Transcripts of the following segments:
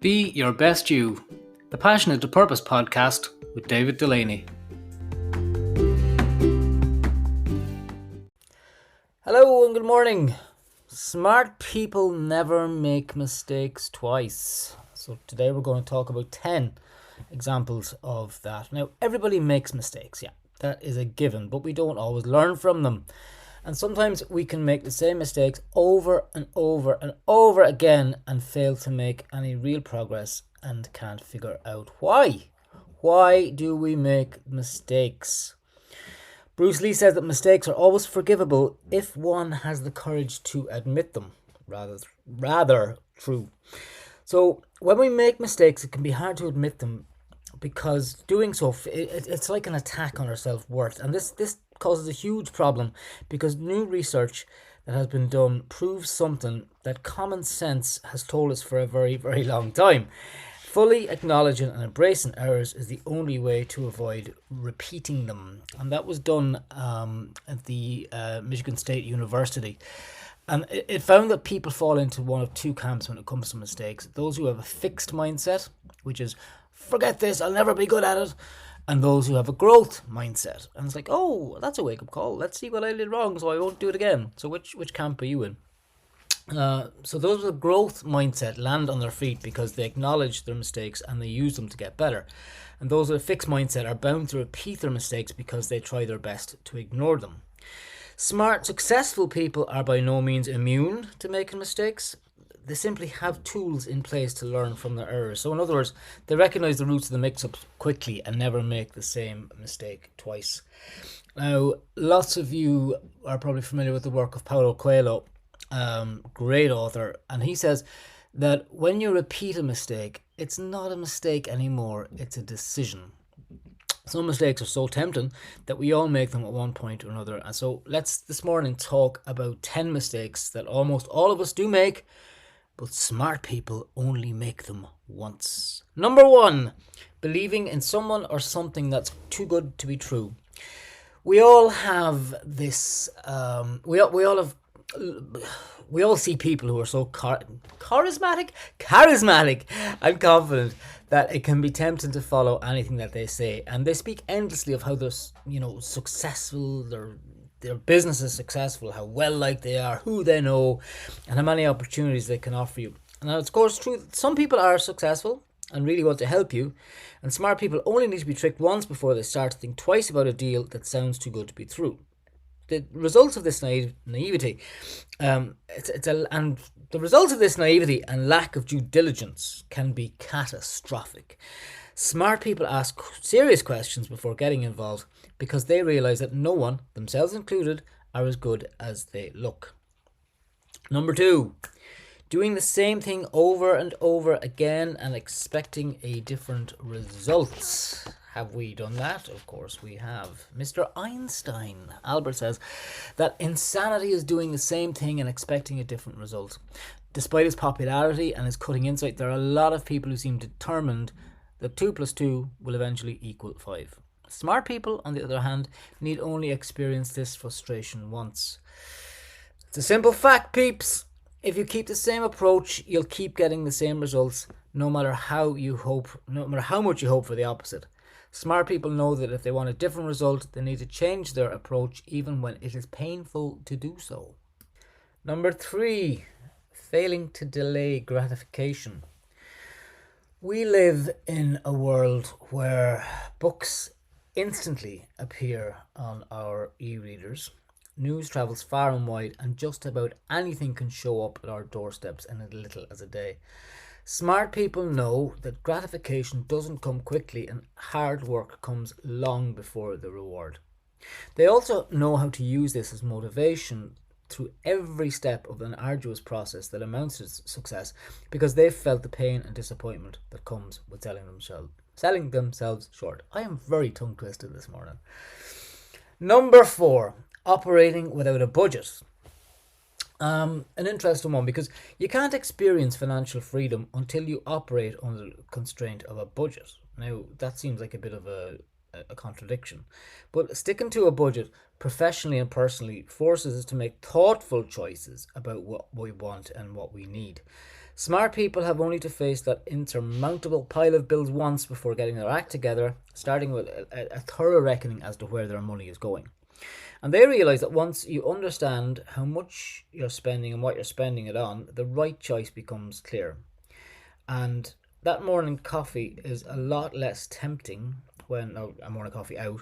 Be Your Best You, the Passionate to Purpose podcast with David Delaney. Hello and good morning. Smart people never make mistakes twice. So today we're going to talk about 10 examples of that. Now, everybody makes mistakes, yeah, that is a given, but we don't always learn from them. And sometimes we can make the same mistakes over and over and over again and fail to make any real progress and can't figure out why. Why do we make mistakes? Bruce Lee says that mistakes are always forgivable if one has the courage to admit them. Rather true. So when we make mistakes, it can be hard to admit them because doing so, it's like an attack on our self-worth. And this causes a huge problem because new research that has been done proves something that common sense has told us for a very, very long time. Fully acknowledging and embracing errors is the only way to avoid repeating them. And that was done at the Michigan State University. And it found that people fall into one of two camps when it comes to mistakes. Those who have a fixed mindset, which is, forget this, I'll never be good at it. And those who have a growth mindset. And it's like, oh, that's a wake-up call. Let's see what I did wrong so I won't do it again. So which camp are you in? So those with a growth mindset land on their feet because they acknowledge their mistakes and they use them to get better. And those with a fixed mindset are bound to repeat their mistakes because they try their best to ignore them. Smart, successful people are by no means immune to making mistakes. They simply have tools in place to learn from their errors. So in other words, they recognize the roots of the mix-ups quickly and never make the same mistake twice. Now, lots of you are probably familiar with the work of Paulo Coelho, great author, and he says that when you repeat a mistake, it's not a mistake anymore, it's a decision. Some mistakes are so tempting that we all make them at one point or another. And so let's this morning talk about 10 mistakes that almost all of us do make, but smart people only make them once. Number 1, believing in someone or something that's too good to be true. We all have this, we all see people who are so charismatic and confident that it can be tempting to follow anything that they say. And they speak endlessly of how they're, successful, their business is successful, how well liked they are, who they know, and how many opportunities they can offer you. Now, it's of course true that some people are successful and really want to help you, and smart people only need to be tricked once before they start to think twice about a deal that sounds too good to be true. The results of this naivety, and lack of due diligence can be catastrophic. Smart people ask serious questions before getting involved because they realize that no one, themselves included, are as good as they look. Number 2, doing the same thing over and over again and expecting a different result. Have we done that? Of course we have. Mr. Einstein, Albert, says that insanity is doing the same thing and expecting a different result. Despite his popularity and his cutting insight, there are a lot of people who seem determined that 2 plus 2 will eventually equal 5. Smart people, on the other hand, need only experience this frustration once. It's a simple fact, peeps. If you keep the same approach, you'll keep getting the same results, no matter how much you hope for the opposite. Smart people know that if they want a different result, they need to change their approach even when it is painful to do so. Number 3, failing to delay gratification. We live in a world where books instantly appear on our e-readers. News travels far and wide, and just about anything can show up at our doorsteps in as little as a day. Smart people know that gratification doesn't come quickly and hard work comes long before the reward. They also know how to use this as motivation through every step of an arduous process that amounts to success because they've felt the pain and disappointment that comes with selling themselves short. I am very tongue twisted this morning. Number 4, operating without a budget. An interesting one because you can't experience financial freedom until you operate under the constraint of a budget. Now, that seems like a bit of a contradiction, but sticking to a budget professionally and personally forces us to make thoughtful choices about what we want and what we need. Smart people have only to face that insurmountable pile of bills once before getting their act together, starting with a thorough reckoning as to where their money is going. And they realise that once you understand how much you're spending and what you're spending it on, the right choice becomes clear. And that morning coffee is a lot less tempting when a morning coffee out,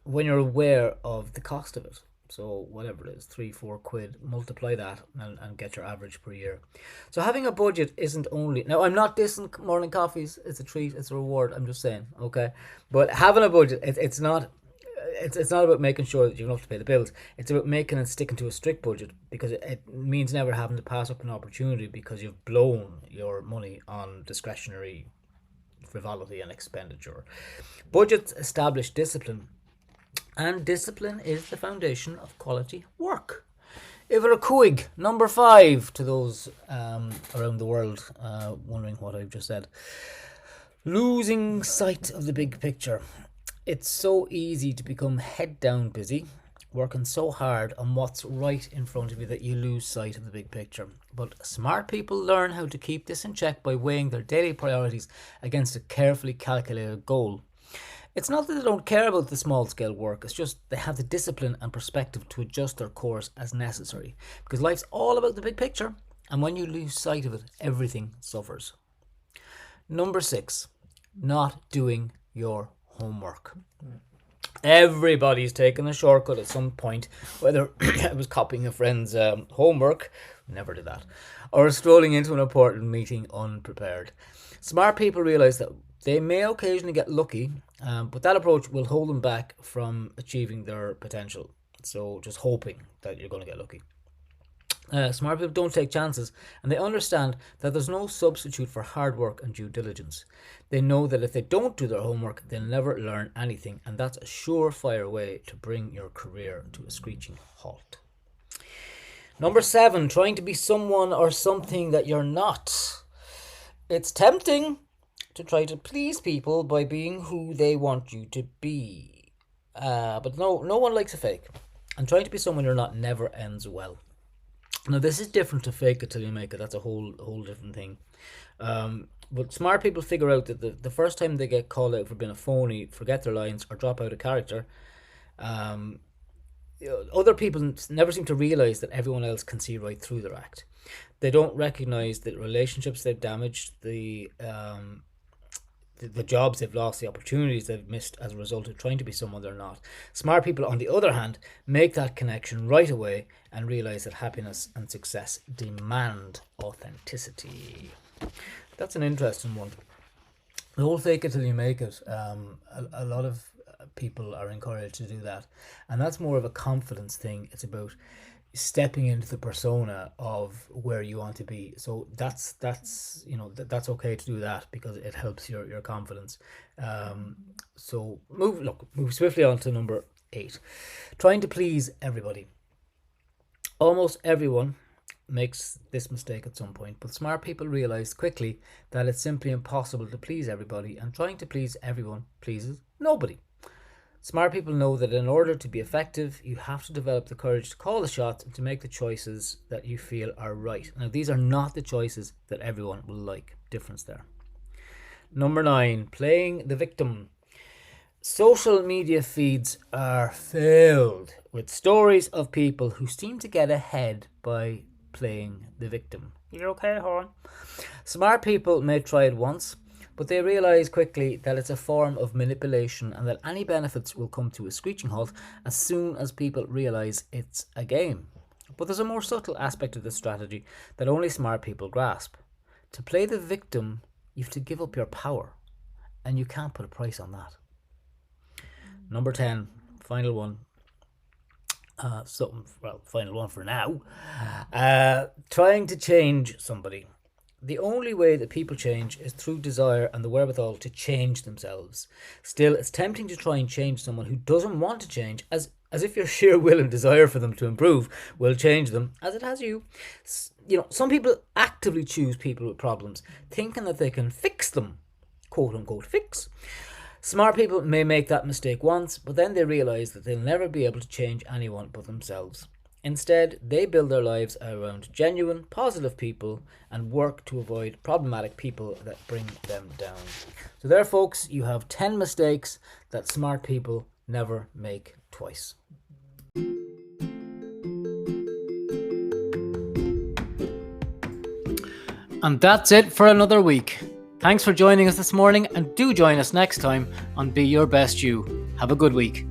when you're aware of the cost of it. So whatever it is, 3-4 quid, multiply that and get your average per year. So having a budget isn't only, now I'm not dissing morning coffees, it's a treat, it's a reward, I'm just saying, okay? But having a budget, it's not about making sure that you have enough to pay the bills. It's about making and sticking to a strict budget, because it means never having to pass up an opportunity because you've blown your money on discretionary frivolity and expenditure. Budgets establish discipline, and discipline is the foundation of quality work. Iver Kuig, number 5, to those around the world wondering what I've just said. Losing sight of the big picture. It's so easy to become head down busy, working so hard on what's right in front of you that you lose sight of the big picture. But smart people learn how to keep this in check by weighing their daily priorities against a carefully calculated goal. It's not that they don't care about the small scale work, it's just they have the discipline and perspective to adjust their course as necessary. Because life's all about the big picture, and when you lose sight of it, everything suffers. Number 6, not doing your homework. Everybody's taken a shortcut at some point, whether it was copying a friend's homework, never did that, or strolling into an important meeting unprepared. Smart people realise that they may occasionally get lucky, but that approach will hold them back from achieving their potential. So just hoping that you're going to get lucky. Smart people don't take chances, and they understand that there's no substitute for hard work and due diligence. They know that if they don't do their homework, they'll never learn anything, and that's a surefire way to bring your career to a screeching halt. Number 7, trying to be someone or something that you're not. It's tempting to try to please people by being who they want you to be. But no one likes a fake. And trying to be someone you're not never ends well. Now, this is different to fake it till you make it. That's a whole different thing. But smart people figure out that the first time they get called out for being a phony, forget their lines, or drop out of character, other people never seem to realise that everyone else can see right through their act. They don't recognise the relationships they've damaged, the jobs they've lost, the opportunities they've missed as a result of trying to be someone they're not. Smart people, on the other hand, make that connection right away and realise that happiness and success demand authenticity. That's an interesting one. The whole fake it till you make it. A lot of people are encouraged to do that, and that's more of a confidence thing. It's about stepping into the persona of where you want to be. So that's okay to do that, because it helps your confidence. So move swiftly on to number 8. Trying to please everybody. Almost everyone makes this mistake at some point, but smart people realize quickly that it's simply impossible to please everybody, and trying to please everyone pleases nobody. Smart people know that in order to be effective, you have to develop the courage to call the shots and to make the choices that you feel are right. Now, these are not the choices that everyone will like. Difference there. Number 9, playing the victim. Social media feeds are filled with stories of people who seem to get ahead by playing the victim. You're okay, Horn? Smart people may try it once, but they realise quickly that it's a form of manipulation and that any benefits will come to a screeching halt as soon as people realise it's a game. But there's a more subtle aspect of this strategy that only smart people grasp. To play the victim, you have to give up your power, and you can't put a price on that. Number 10, final one. Final one for now. Trying to change somebody. The only way that people change is through desire and the wherewithal to change themselves. Still, it's tempting to try and change someone who doesn't want to change, as if your sheer will and desire for them to improve will change them, as it has you. Some people actively choose people with problems, thinking that they can fix them, quote unquote fix. Smart people may make that mistake once, but then they realise that they'll never be able to change anyone but themselves. Instead, they build their lives around genuine, positive people and work to avoid problematic people that bring them down. So there, folks, you have 10 mistakes that smart people never make twice. And that's it for another week. Thanks for joining us this morning, and do join us next time on Be Your Best You. Have a good week.